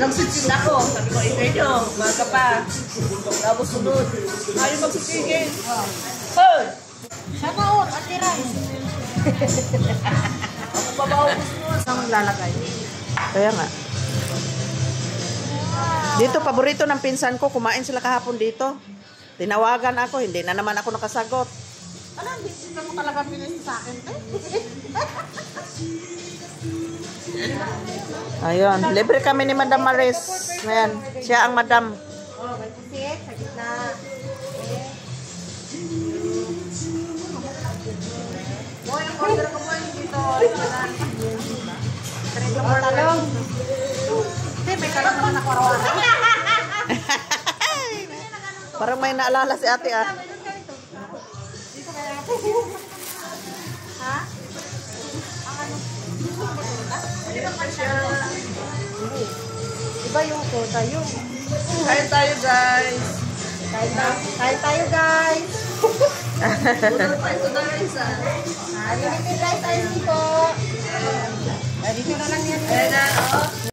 Nagsitin ako. Sabi ko, ikay nyo. Maga pa. Tapos sunod. Ayaw magsitigil. Hoy! Sana all, Ate Rice. Ako pa ba ako gusto? Saan lalagay? Kaya nga. Dito, paborito ng pinsan ko. Kumain sila kahapon dito. Tinawagan ako. Hindi na naman ako nakasagot. Ano, hindi mo talaga pinis sa akin, eh? Ayun. Libre kami ni Madam Maris. Ayan. Siya ang madam. Oh, may pusit sa gitna. Boy, ang order ko po dito. Talong. Hindi, may talong naman ako araw-araw. Parang may naalala si ate ah. Dito kaya ate. Ha? Ang ano? Iba yung kota yung. Kain tayo, guys. Kain tayo, guys. Unang pa ito na guys, Limited rice tayo dito. Dito na lang yan. Ayan na.